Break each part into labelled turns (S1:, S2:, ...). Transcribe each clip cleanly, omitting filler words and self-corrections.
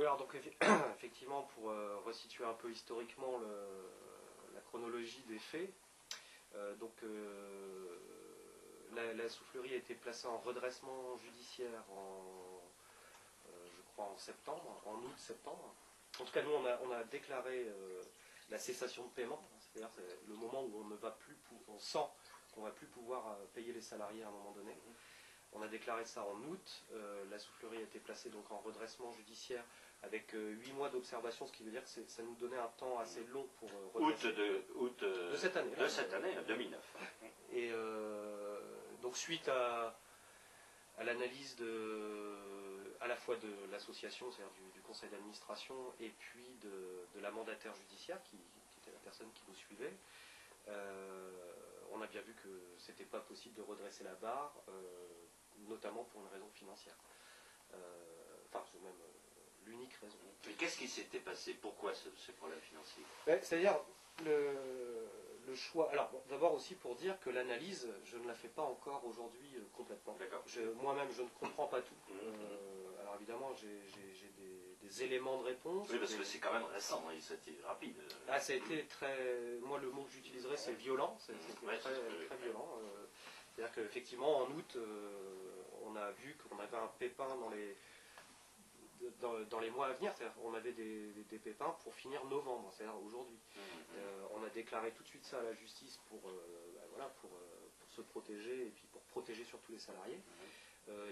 S1: Oui, alors donc effectivement, pour resituer un peu historiquement la chronologie des faits, la soufflerie a été placée en redressement judiciaire je crois en septembre, en août-septembre. En tout cas, nous, on a déclaré la cessation de paiement, c'est-à-dire c'est le moment où on ne va plus, on sent qu'on ne va plus pouvoir payer les salariés à un moment donné. On a déclaré ça en août. La soufflerie a été placée donc en redressement judiciaire avec 8 mois d'observation, ce qui veut dire que ça nous donnait un temps assez long pour redresser.
S2: Août
S1: de cette année.
S2: De cette année, 2009.
S1: Et donc suite à l'analyse à la fois de l'association, c'est-à-dire du conseil d'administration, et puis de la mandataire judiciaire, qui était la personne qui nous suivait, on a bien vu que c'était pas possible de redresser la barre, notamment pour une raison financière. Enfin, c'est même l'unique raison.
S2: Mais qu'est-ce qui s'était passé? Pourquoi ce problème financier?
S1: C'est-à-dire le choix. Alors, bon, d'abord aussi pour dire que l'analyse, je ne la fais pas encore aujourd'hui complètement. Moi-même, je ne comprends pas tout. Alors évidemment, j'ai des éléments de réponse.
S2: Oui, parce que c'est quand même récent, hein, c'était rapide.
S1: Ah, ça a été très. Moi, le mot que j'utiliserais, c'est violent. C'était très violent. C'est-à-dire qu'effectivement, en août, on a vu qu'on avait un pépin dans les mois à venir. C'est-à-dire qu'on avait des pépins pour finir novembre, c'est-à-dire aujourd'hui. On a déclaré tout de suite ça à la justice pour se protéger et puis pour protéger surtout les salariés.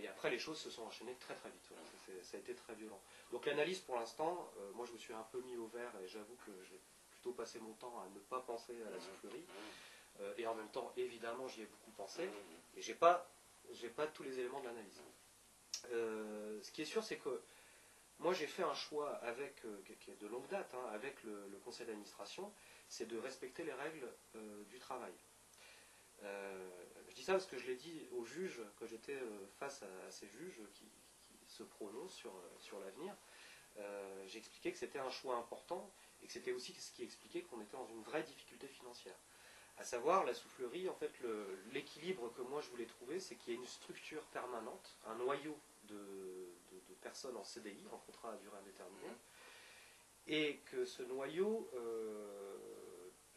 S1: Et après, les choses se sont enchaînées très très vite. Voilà. Ça a été très violent. Donc l'analyse, pour l'instant, moi je me suis un peu mis au vert et j'avoue que j'ai plutôt passé mon temps à ne pas penser à la soufflerie. Et en même temps, évidemment, j'y ai beaucoup pensé. Et j'ai pas tous les éléments de l'analyse. Ce qui est sûr, c'est que moi j'ai fait un choix qui est de longue date, hein, avec le conseil d'administration, c'est de respecter les règles du travail. Je dis ça parce que je l'ai dit aux juges, que j'étais face à ces juges qui se prononcent sur l'avenir. J'ai expliqué que c'était un choix important et que c'était aussi ce qui expliquait qu'on était dans une vraie difficulté financière. À savoir, la soufflerie, en fait, l'équilibre que moi je voulais trouver, c'est qu'il y ait une structure permanente, un noyau de personnes en CDI, en contrat à durée indéterminée, et que ce noyau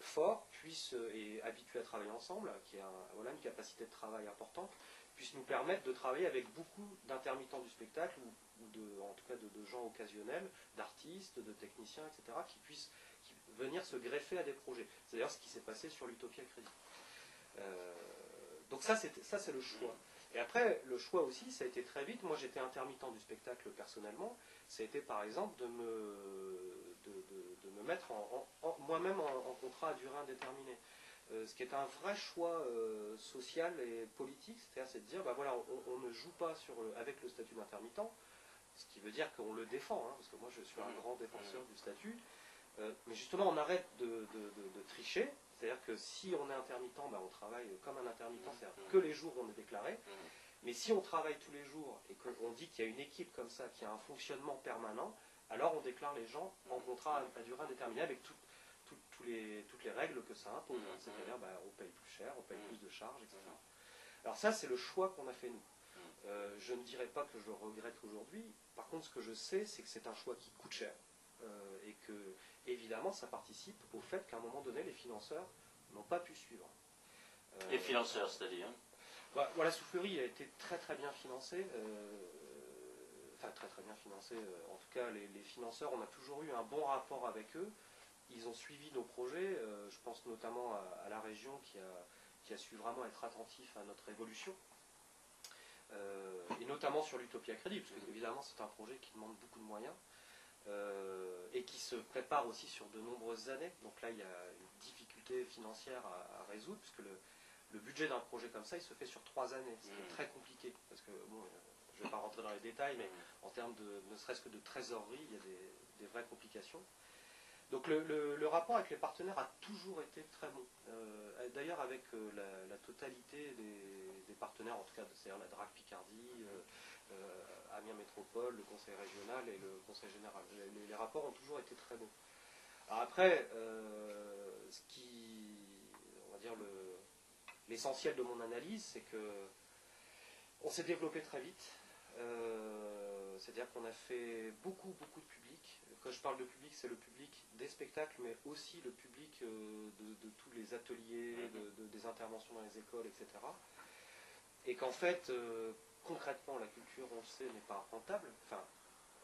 S1: fort et habitué à travailler ensemble, qui a une capacité de travail importante, puisse nous permettre de travailler avec beaucoup d'intermittents du spectacle, ou en tout cas de gens occasionnels, d'artistes, de techniciens, etc., qui puissent venir se greffer à des projets. C'est d'ailleurs ce qui s'est passé sur l'Utopia Crédit. Donc ça c'est le choix. Et après, le choix aussi, ça a été très vite. Moi j'étais intermittent du spectacle personnellement. Ça a été par exemple de me mettre moi-même en contrat à durée indéterminée. Ce qui est un vrai choix social et politique, c'est de dire, voilà, on ne joue pas avec le statut d'intermittent, ce qui veut dire qu'on le défend, hein, parce que moi je suis un grand défenseur du statut, mais justement on arrête de tricher, c'est-à-dire que si on est intermittent, on travaille comme un intermittent, c'est-à-dire que les jours où on est déclaré, mais si on travaille tous les jours et qu'on dit qu'il y a une équipe comme ça, qui a un fonctionnement permanent, alors on déclare les gens en contrat à durée indéterminée avec toutes les règles que ça impose. C'est-à-dire on paye plus cher, on paye plus de charges, etc. Alors ça, c'est le choix qu'on a fait nous. Je ne dirais pas que je le regrette aujourd'hui. Par contre, ce que je sais, c'est que c'est un choix qui coûte cher. Et que, évidemment, ça participe au fait qu'à un moment donné, les financeurs n'ont pas pu suivre.
S2: Les financeurs, c'est-à-dire
S1: la soufflerie a été très très bien financée. Très très bien financée. En tout cas, les financeurs, on a toujours eu un bon rapport avec eux. Ils ont suivi nos projets. Je pense notamment à la région qui a su vraiment être attentif à notre évolution. Et notamment sur l'Utopia Crédit, parce que évidemment c'est un projet qui demande beaucoup de moyens et qui se prépare aussi sur de nombreuses années. Donc là il y a une difficulté financière à résoudre, puisque le budget d'un projet comme ça il se fait sur 3 années. C'est très compliqué, parce que je ne vais pas rentrer dans les détails, mais en termes ne serait-ce que de trésorerie, il y a des vraies complications. Donc le rapport avec les partenaires a toujours été très bon. D'ailleurs avec la totalité des partenaires, en tout cas c'est-à-dire la DRAC Picardie, Amiens Métropole, le conseil régional et le conseil général. Les rapports ont toujours été très bons. Alors après, ce qui, on va dire l'essentiel de mon analyse, c'est que on s'est développé très vite. C'est-à-dire qu'on a fait beaucoup de publics. quand je parle de public, c'est le public des spectacles, mais aussi le public de tous les ateliers, des interventions dans les écoles, etc. Et qu'en fait, concrètement, la culture, on le sait, n'est pas rentable. Enfin,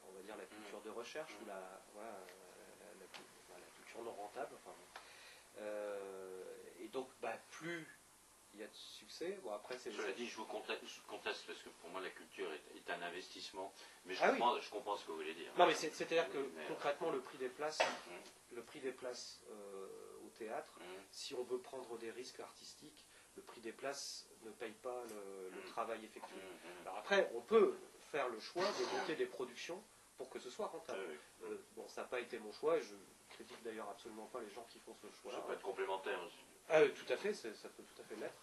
S1: on va dire la culture de recherche ou la culture non rentable. Enfin, et donc, plus il y a de succès, bon après c'est...
S2: Cela dit, je vous conteste parce que pour moi la culture est un investissement, mais je comprends ce que vous voulez dire.
S1: Non mais c'est-à-dire que concrètement le prix des places, au théâtre, si on veut prendre des risques artistiques, le prix des places ne paye pas le travail effectué. Alors après, on peut faire le choix de monter des productions pour que ce soit rentable. Bon, ça n'a pas été mon choix, et je critique d'ailleurs absolument pas les gens qui font ce choix-là.
S2: Ça peut être complémentaire aussi.
S1: Tout à fait, ça peut tout à fait l'être.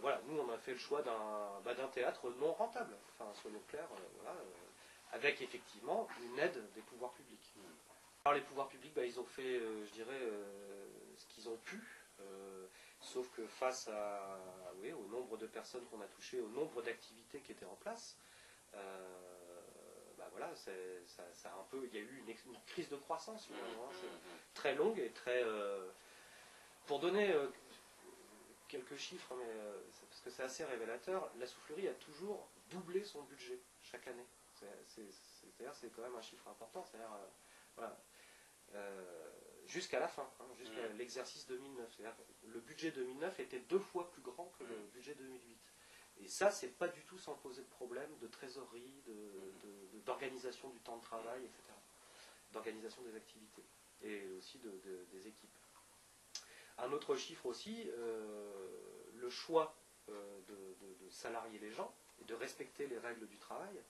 S1: Voilà, nous on a fait le choix d'un théâtre non rentable, enfin soyons clairs, avec effectivement une aide des pouvoirs publics. Alors les pouvoirs publics, ils ont fait, je dirais, ce qu'ils ont pu, sauf que face au nombre de personnes qu'on a touchées, au nombre d'activités qui étaient en place, ça a un peu, il y a eu une crise de croissance finalement, c'est très longue et très... pour donner quelques chiffres, mais parce que c'est assez révélateur, la soufflerie a toujours doublé son budget chaque année. C'est-à-dire c'est quand même un chiffre important, c'est-à-dire jusqu'à la fin, jusqu'à l'exercice 2009. C'est-à-dire que le budget 2009 était 2 fois plus grand que le budget 2008. Et ça, c'est pas du tout sans poser de problème de trésorerie, d'organisation du temps de travail, etc. D'organisation des activités et aussi des équipes. Un autre chiffre aussi, le choix de salarier les gens et de respecter les règles du travail,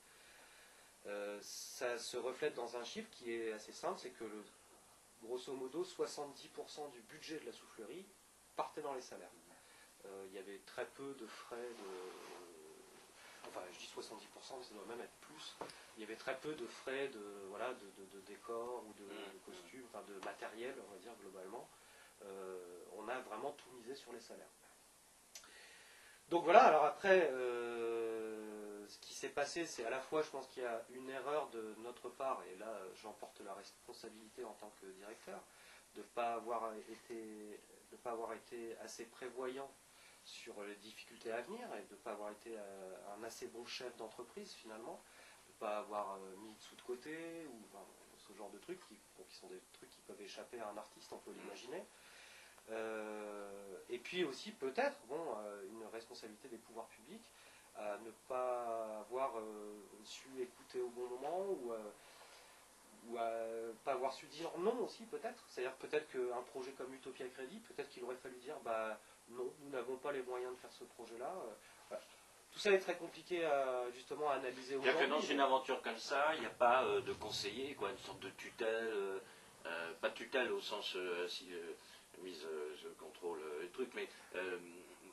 S1: ça se reflète dans un chiffre qui est assez simple, c'est que grosso modo 70% du budget de la soufflerie partait dans les salaires. Il y avait très peu de frais enfin je dis 70%, mais ça doit même être plus. Il y avait très peu de frais de décor ou de costumes, enfin de matériel, on va dire globalement. On a vraiment tout misé sur les salaires. Donc voilà, alors après, ce qui s'est passé, c'est à la fois, je pense qu'il y a une erreur de notre part, et là j'en porte la responsabilité en tant que directeur, de ne pas avoir été assez prévoyant sur les difficultés à venir, et de ne pas avoir été un assez bon chef d'entreprise finalement, de ne pas avoir mis de sous de côté, ou ce genre de trucs, qui sont des trucs qui peuvent échapper à un artiste, on peut l'imaginer. Et puis aussi peut-être une responsabilité des pouvoirs publics à ne pas avoir su écouter au bon moment ou à pas avoir su dire non aussi peut-être. C'est-à-dire peut-être qu'un projet comme Utopia Crédit, peut-être qu'il aurait fallu dire non, nous n'avons pas les moyens de faire ce projet-là. Voilà. Tout ça est très compliqué à justement analyser aujourd'hui.
S2: Bien que dans une aventure comme ça, il n'y a pas de conseiller, quoi, une sorte de tutelle, pas de tutelle au sens mise je contrôle les trucs, mais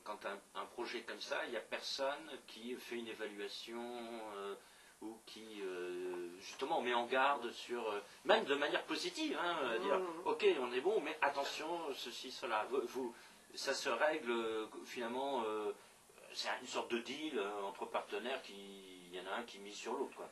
S2: quand un projet comme ça, il n'y a personne qui fait une évaluation ou qui justement met en garde sur, même de manière positive, dire ok on est bon, mais attention, ceci, cela, ça se règle finalement, c'est une sorte de deal entre partenaires, il y en a un qui mise sur l'autre, quoi.